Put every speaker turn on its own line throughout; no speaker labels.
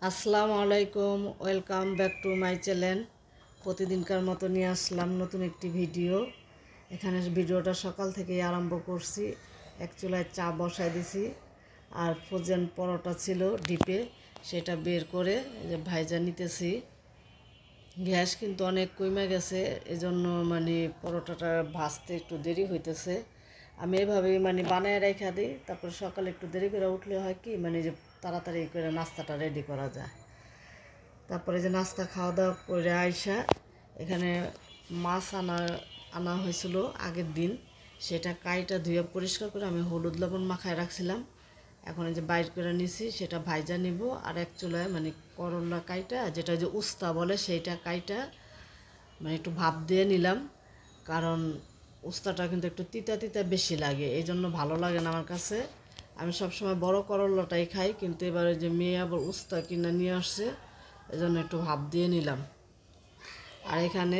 আসসালামু আলাইকুম, welcome back to my channel. প্রতিদিনকার মতো নিয়ে আসলাম নতুন একটি ভিডিও। এখানে ভিডিওটা সকাল থেকেই আরম্ভ করছি। এক চুলায় চা বসাই দিছি, আর ফ্রোজেন পরোটা ছিল ডিপে, সেটা বের করে যে ভাইজা নিতেছি। গ্যাস কিন্তু অনেক কমে গেছে, এজন্য পরোটাটা ভাজতে একটু দেরি হইতেছে। আমি এভাবেই বানায় রেখে দিই, তারপর সকালে একটু দেরি করে উঠলে হয় কি যে তাড়াতাড়ি করে নাস্তাটা রেডি করা যায়। তারপরে যে নাস্তা খাওয়া দাওয়া করে আইসা এখানে মাছ আনা হয়েছিল আগের দিন, সেটা কাইটা ধুয়ে পরিষ্কার করে আমি হলুদ লবণ মাখায় রাখছিলাম। এখন এই যে বাইর করে নিছি, সেটা ভাইজা নিব। আর এক চুলায় করলা কাইটা, যেটা যে উস্তা বলে, সেইটা কাইটা একটু ভাপ দিয়ে নিলাম। কারণ উস্তাটা কিন্তু একটু তিতা তিতা বেশি লাগে, এই জন্য ভালো লাগে না আমার কাছে। আমি সবসময় বড় করলাটাই খাই, কিন্তু এবারে যে মেয়ে আবার উস্তা কিনে নিয়ে আসছে, এই জন্য একটু ভাপ দিয়ে নিলাম। আর এখানে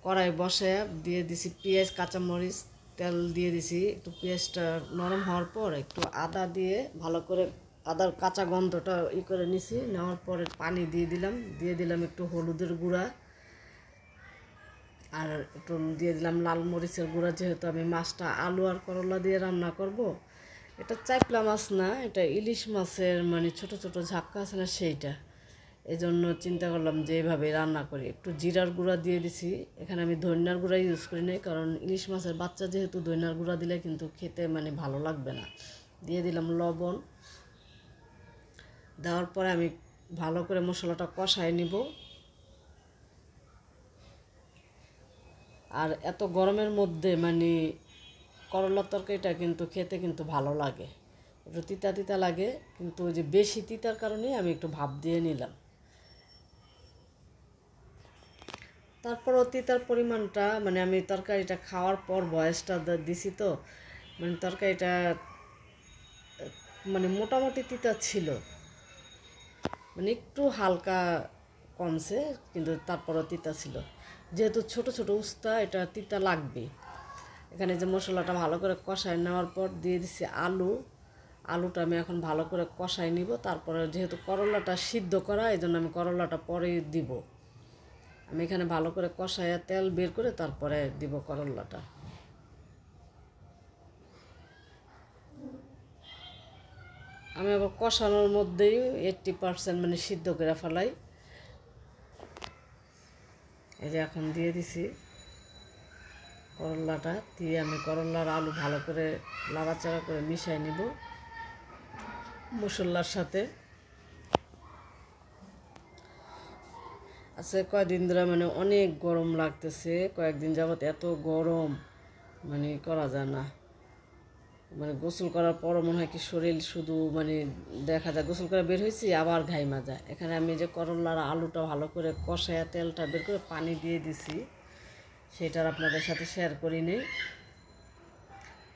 কড়াই বসে দিয়ে দিছি পেঁয়াজ, কাঁচামরিচ, তেল দিয়ে দিছি। একটু পেঁয়াজটা নরম হওয়ার পর একটু আদা দিয়ে ভালো করে আদার কাঁচা গন্ধটা করে নিছি। নেওয়ার পরে পানি দিয়ে দিলাম একটু হলুদের গুঁড়া, আর একটু দিয়ে দিলাম লাল মরিচের গুঁড়া। যেহেতু আমি মাছটা আলু আর করলা দিয়ে রান্না করব, এটা চাইপলা মাছ না, এটা ইলিশ মাছের ছোট ছোট ঝাক্কা আছে না, সেইটা। এই জন্য চিন্তা করলাম যে এইভাবে রান্না করি। একটু জিরার গুঁড়া দিয়ে দিছি। এখানে আমি ধনিয়ার গুঁড়া ইউজ করি নাই, কারণ ইলিশ মাছের বাচ্চা যেহেতু ধনিয়ার গুঁড়া দিলে কিন্তু খেতে ভালো লাগবে না। দিয়ে দিলাম লবণ। দেওয়ার পরে আমি ভালো করে মশলাটা কষায় নিব। আর এত গরমের মধ্যে করলার তরকারিটা কিন্তু খেতে কিন্তু ভালো লাগে। একটু তিতা তিতা লাগে, কিন্তু ওই যে বেশি তিতার কারণেই আমি একটু ভাপ দিয়ে নিলাম। তারপর তিতার পরিমাণটা আমি তরকারিটা খাওয়ার পর ভয়েসটা দিছি, তো তরকারিটা মোটামুটি তিতা ছিল, একটু হালকা কমছে, কিন্তু তারপরও তিতা ছিল। যেহেতু ছোট ছোট উস্তা, এটা তিতা লাগবে। এখানে যে মশলাটা ভালো করে কষায় নেওয়ার পর দিয়ে দিচ্ছি আলুটা আমি এখন ভালো করে কষাই নিব। তারপরে যেহেতু করলাটা সিদ্ধ করা, এই জন্য আমি করলাটা পরে দিব। আমি এখানে ভালো করে কষাইয়া তেল বের করে তারপরে দিব করলাটা। আমি আবার কষানোর মধ্যেই 80% সিদ্ধ করে ফেলাই। এই যে এখন দিয়ে দিছি করলাটা, দিয়ে আমি করলার আলু ভালো করে নাড়াচাড়া করে মিশিয়ে নিব মশলার সাথে। আচ্ছা, কয়েকদিন ধরে অনেক গরম লাগতেছে, কয়েকদিন যাবত এত গরম করা যায় না। গোসল করার পরও মনে হয় কি শরীর শুধু দেখা যায় গোসল করে বের হয়েছি আবার ঘাইমা যায়। এখানে আমি যে করলার আলুটা ভালো করে কষায়া তেলটা বের করে পানি দিয়ে দিছি, সেটার আপনাদের সাথে শেয়ার করি নি।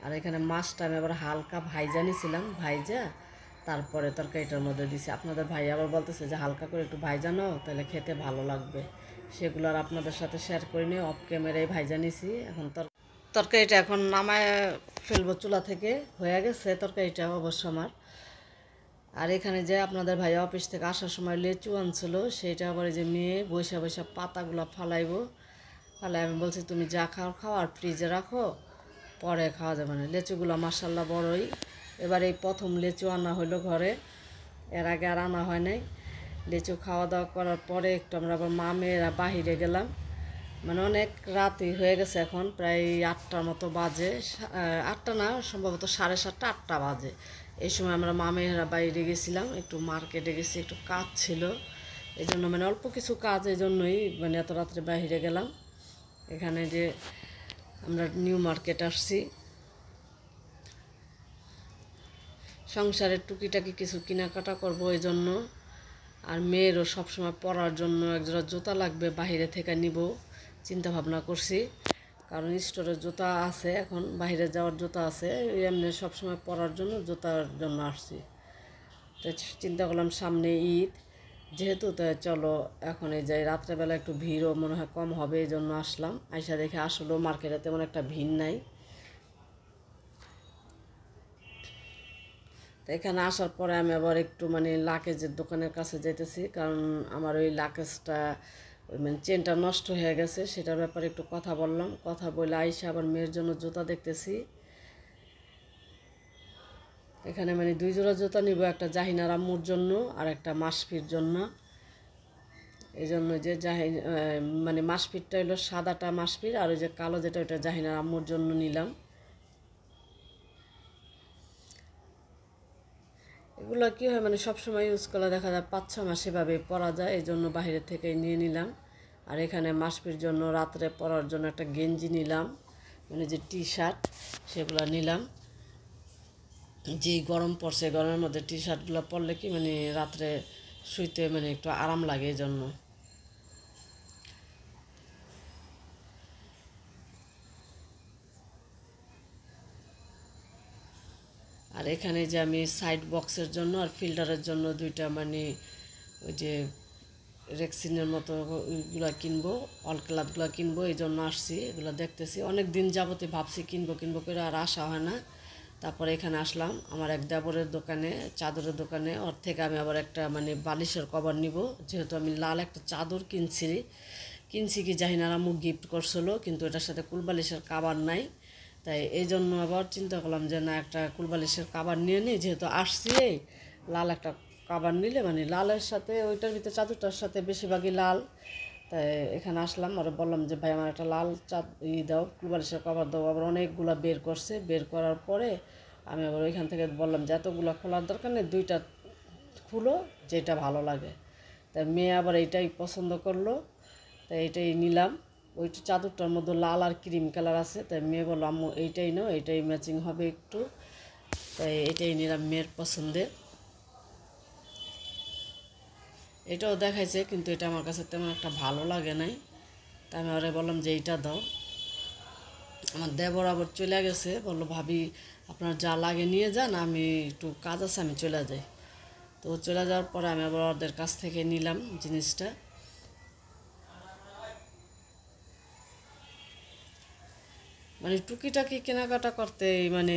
আর এখানে মাছটা আমি আবার হালকা ভাইজা নিয়েছিলাম, ভাইজা তারপরে তরকারিটার মধ্যে দিছি। আপনাদের ভাই আবার বলতেছে যে হালকা করে একটু ভাইজা নাও, তাহলে খেতে ভালো লাগবে। সেগুলো আর আপনাদের সাথে শেয়ার করি নি, অফ ক্যামেরায় ভাইজা নিছি। এখন তরকারিটা এখন নামায় ফেলবো চুলা থেকে, হয়ে গেছে তরকারিটা অবশ্য আমার। আর এখানে যে আপনাদের ভাই অফিস থেকে আসার সময় লেচু আনছিল, সেটা আবার এই যে মেয়ে বৈশা বৈশা পাতাগুলো ফালাইবো। আমি বলছি তুমি যা খাও আর ফ্রিজে রাখো, পরে খাওয়া যাবে না। লেচুগুলো মাশাল্লাহ বড়ই, এবার এই প্রথম লেচু আনা হলো ঘরে, এর আগে আর আনা হয় নাই। লিচু খাওয়া দাওয়া করার পরে একটু আমরা আবার মেয়েরা বাহিরে গেলাম। অনেক রাতই হয়ে গেছে, এখন প্রায় 8টার মতো বাজে। 8টা না, সম্ভবত 7:30, 8টা বাজে। এই সময় আমরা মেয়েরা বাইরে গেছিলাম, একটু মার্কেটে গেছি, একটু কাজ ছিল, এই জন্য অল্প কিছু কাজ, এই জন্যই এত রাত্রে বাইরে গেলাম। এখানে যে আমরা নিউ মার্কেট আসছি, সংসারের টুকিটাকি কিছু কেনাকাটা করবো এই জন্য। আর মেয়েরও সবসময় পরার জন্য একজোড়া জুতা লাগবে, বাহিরে থেকে নিব চিন্তা ভাবনা করছি। কারণ স্টোরের জুতা আছে, এখন বাইরে যাওয়ার জুতা আছে, এমনি সবসময় পরার জন্য জুতার জন্য আসছি। তো চিন্তা করলাম সামনে ঈদ যেহেতু, তাই চলো এখন এই যাই। রাত্রেবেলা একটু ভিড়ও মনে হয় কম হবে, এই জন্য আসলাম। আইসা দেখে আসলেও মার্কেটে তেমন একটা ভিড় নাই। তো এখানে আসার পরে আমি আবার একটু মানে লাকেজের দোকানের কাছে যাইতেছি, কারণ আমার ওই লাকেজটা ওই মানে চেনটা নষ্ট হয়ে গেছে, সেটার ব্যাপারে একটু কথা বললাম। কথা বলে আইসা আবার মেয়ের জন্য জুতা দেখতেছি। এখানে মানে 2 জোড়া জুতা নিব, একটা জাহিনার আম্মুর জন্য আর একটা মাসফির জন্য। এই জন্য যে মানে মাসফিরটা হলো সাদাটা মাসফির, আর ওই যে কালো যেটা ওইটা জাহিনার আম্মুর জন্য নিলাম। এগুলো কী হয় মানে সবসময় ইউজ করা দেখা যায় 5-6 মাস এভাবে পরা যায়, এই জন্য বাইরের থেকে নিয়ে নিলাম। আর এখানে মাসফির জন্য রাত্রে পরার জন্য একটা গেঞ্জি নিলাম, মানে যে টি শার্ট সেগুলো নিলাম। যেই গরম পড়ছে, গরমের মধ্যে টি শার্টগুলো পরলে কি মানে রাত্রে শুইতে মানে একটু আরাম লাগে, এই জন্য। আর এখানে যে আমি সাইড বক্সের জন্য আর ফিল্টারের জন্য দুইটা মানে ওই যে রেক্সিনের মতো ওইগুলো কিনবো, অল ক্লাথগুলো কিনবো, এই জন্য আসছি। এগুলো দেখতেছি, অনেক দিন যাবতে ভাবছি কিনবো কিনবো করে, আর আসা হয় না। তারপরে এখানে আসলাম আমার এক দেবরের দোকানে, চাদরের দোকানে। ওর থেকে আমি আবার একটা মানে বালিশের কভার নিব, যেহেতু আমি লাল একটা চাদর কিনছি কি জাহিনার আম্মু গিফট করছিল, কিন্তু এটার সাথে কুলবালিশের কাবার নাই। তাই এই জন্য আবার চিন্তা করলাম যে না, একটা কুলবালিশের কাবার নিয়ে নিই, যেহেতু আসছি লাল একটা কাবার নিলে মানে লালের সাথে ওইটার ভিতরে চাদরটার সাথে বেশিরভাগই লাল। তাই এখানে আসলাম আর বললাম যে ভাই আমার একটা লাল দাও, কুলবালিশের কভার দাও। আবার অনেকগুলা বের করছে, বের করার পরে আমি আবার ওইখান থেকে বললাম যে এতগুলো খোলার দরকার নেই, 2টা খুলো যেটা ভালো লাগে। তাই মেয়ে আবার এইটাই পছন্দ করলো, তাই এইটাই নিলাম। ওই চাদরটার মধ্যে লাল আর ক্রিম কালার আছে, তাই মেয়ে বললো আম্মু এইটাই নাও, এইটাই ম্যাচিং হবে একটু। তাই এটাই নিলাম মেয়ের পছন্দের। এটাও দেখাইছে, কিন্তু এটা আমার কাছে তেমন একটা ভালো লাগে নাই। তাই আমি ওরে বললাম যে এইটা দাও। আমার দেবর আবার চলে গেছে, বললো ভাবি আপনার যা লাগে নিয়ে যান, আমি একটু কাজ আছে আমি চলে যাই। তো চলে যাওয়ার পরে আমি আবার ওদের কাছ থেকে নিলাম জিনিসটা। মানে টুকিটাকি কেনাকাটা করতে মানে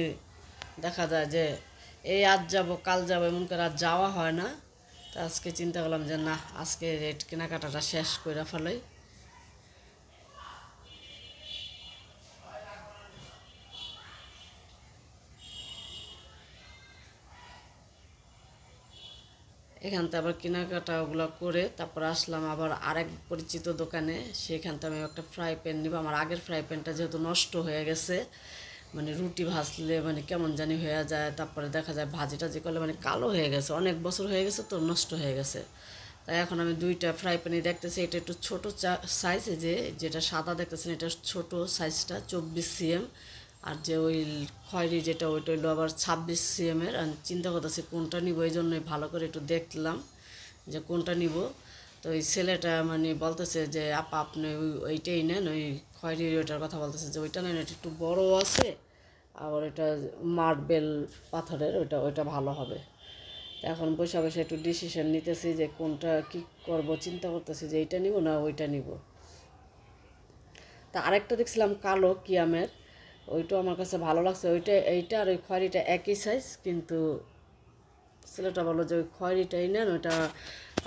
দেখা যায় যে এই আজ যাব কাল যাব এমন করে আর যাওয়া হয় না। তা আজকে চিন্তা করলাম যে না, আজকে রেট কেনাকাটাটা শেষ করে ফেলাই। এখান থেকে আবার কেনাকাটা ওগুলো করে তারপর আসলাম আবার আরেক পরিচিত দোকানে। সেখান থেকে আমি একটা ফ্রাই প্যান নিব, আমার আগের ফ্রাই প্যানটা যেহেতু নষ্ট হয়ে গেছে, মানে রুটি ভাজলে মানে কেমন জানি হয়ে যায়, তারপরে দেখা যায় ভাজি টাজি করলে মানে কালো হয়ে গেছে, অনেক বছর হয়ে গেছে তো নষ্ট হয়ে গেছে। তাই এখন আমি 2টা ফ্রাই প্যানই দেখতেছি। এটা একটু ছোটো সাইজ, যেটা সাদা দেখতেছেন এটা ছোট সাইজটা 24 cm, আর যে ওই খয়েরি যেটা ওইটা হইলো আবার 26 cm-এর। আমি চিন্তা করতেছি কোনটা নিব, এই জন্যই ভালো করে একটু দেখলাম যে কোনটা নিব। তো ওই ছেলেটা মানে বলতেছে যে আপা আপনি ওইটাই নেন, ওই খয়েরি ওইটার কথা বলতেছে যে ওইটা নেন, এটা একটু বড় আছে, আবার এটা মার্বেল পাথরের, ওইটা ভালো হবে। এখন বসে বসে একটু ডিসিশন নিতেছি যে কোনটা কি করব, চিন্তা করতেছি যে এইটা নিব না ওইটা নিব। তা আরেকটা দেখছিলাম কালো কিয়ামের, ওইটাও আমার কাছে ভালো লাগছে। এইটা আর ওই খয়েরিটা একই সাইজ, কিন্তু ছেলেটা বললো যে ওই খয়েরিটাই নেন, ওইটা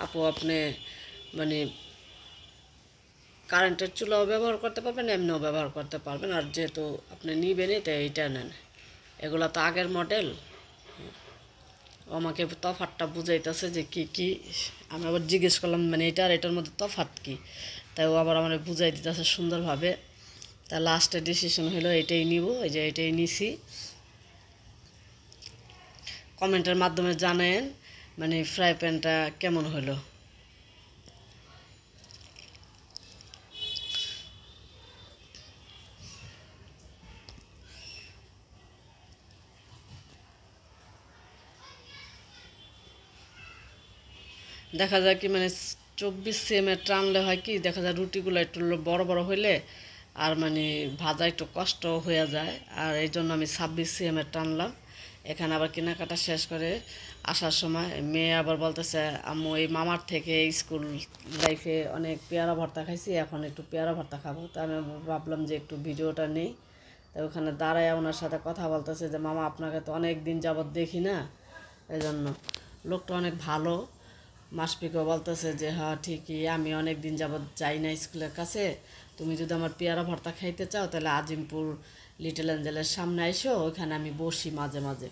আপু আপনি মানে কারেন্টের চুলাও ব্যবহার করতে পারবেন, এমনিও ব্যবহার করতে পারবেন, আর যেহেতু আপনি নিবেনই তাই এইটা নেন। এগুলো তো আগের মডেল। আমাকে তফাতটা বুঝাইতেছে যে কি কি। আমি আবার জিজ্ঞেস করলাম মানে এটা আর এটার মধ্যে তফাত কি, তাই ও আবার আমার বুঝাই দিতেছে সুন্দরভাবে। তা লাস্টে ডিসিশন হলো এটাই নিব, এই যে এটাই নিছি। কমেন্টের মাধ্যমে জানেন মানে ফ্রাই প্যানটা কেমন হলো। দেখা যায় কি মানে 24 cm টানলে হয় কি, দেখা যায় রুটিগুলো একটু বড় বড় হইলে আর মানে ভাজা একটু কষ্ট হয়ে যায়, আর এই জন্য আমি 26 cm টানলাম। এখানে আবার কেনাকাটা শেষ করে আসার সময় মেয়ে আবার বলতেছে আম্মু এই মামার থেকে স্কুল লাইফে অনেক পেয়ারা ভর্তা খাইছি, এখন একটু পেয়ারা ভর্তা খাবো। তা আমি ভাবলাম যে একটু ভিডিওটা নেই। তাই ওখানে দাঁড়ায় ওনার সাথে কথা বলতেছে যে মামা আপনাকে তো অনেক দিন যাবৎ দেখি না, এই জন্য লোকটা অনেক ভালো। মাসপিকেও বলতেছে যে হ্যাঁ ঠিকই, আমি অনেক দিন যাবৎ যাই না স্কুলের কাছে, তুমি যদি আমার পেয়ারা ভর্তা খাইতে চাও তাহলে আজিমপুর লিটল অ্যাঞ্জেলের সামনে এসো, ওইখানে আমি বসি মাঝে মাঝে।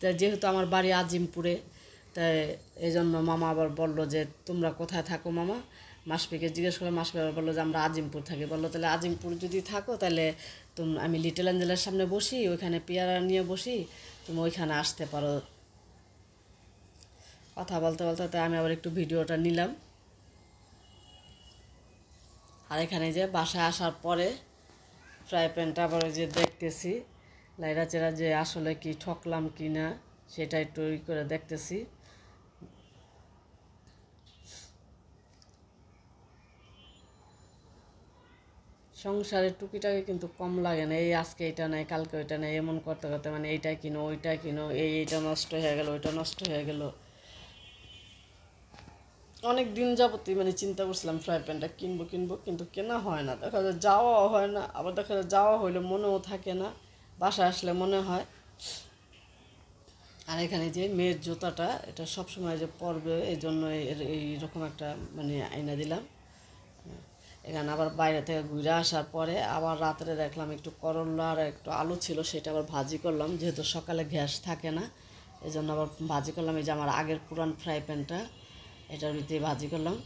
তাই যেহেতু আমার বাড়ি আজিমপুরে, তাই এই জন্য মামা আবার বললো যে তোমরা কোথায় থাকো মামা। মাসপিকে জিজ্ঞেস করে মাসপি আবার বললো যে আমরা আজিমপুর থাকি। বললো তাহলে আজিমপুর যদি থাকো তাহলে আমি লিটল অ্যাঞ্জেলের সামনে বসি, ওইখানে পেয়ারা নিয়ে বসি, তুমি ওইখানে আসতে পারো। কথা বলতে বলতে তাই আমি আবার একটু ভিডিওটা নিলাম। আর এখানে যে বাসায় আসার পরে ফ্রাই প্যানটা আবার ওই যে দেখতেছি লাইরা চেরা যে আসলে কি ঠকলাম কি না সেটা একটু করে দেখতেছি। সংসারে টুকিটাকি কিন্তু কম লাগে না, এই আজকে এটা নেই কালকে ওইটা নেই এমন করতে করতে মানে এইটা কিনো ওইটা কিনো, এইটা নষ্ট হয়ে গেল ওইটা নষ্ট হয়ে গেল। অনেক দিন যাবতই মানে চিন্তা করছিলাম ফ্রাই প্যানটা কিনবো কিনবো, কিন্তু কেনা হয় না, দেখা যায় যাওয়াও হয় না, আবার দেখা যায় যাওয়া হইলে মনেও থাকে না, বাসায় আসলে মনে হয়। আর এখানে যে মেয়ের জুতাটা এটা সবসময় যে পরবে এই জন্য এইরকম একটা মানে আইনা দিলাম। এখানে আবার বাইরে থেকে ঘুরে আসার পরে আবার রাত্রে দেখলাম একটু করলা আর একটু আলু ছিল, সেটা আবার ভাজি করলাম, যেহেতু সকালে গ্যাস থাকে না এই জন্য আবার ভাজি করলাম। এই যে আমার আগের পুরান ফ্রাই প্যানটা, এটার ভিতরে ভাজি করলাম।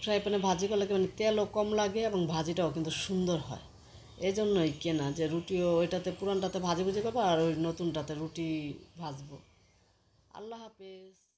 ফ্রাই প্যানে ভাজি করলে মানে তেলও কম লাগে এবং ভাজিটাও কিন্তু সুন্দর হয়। এই জন্যই কেনা, যে রুটিও ওইটাতে পুরানটাতে ভাজি ভুজি করবো আর ওই নতুনটাতে রুটি ভাজবো। আল্লাহ হাফেজ।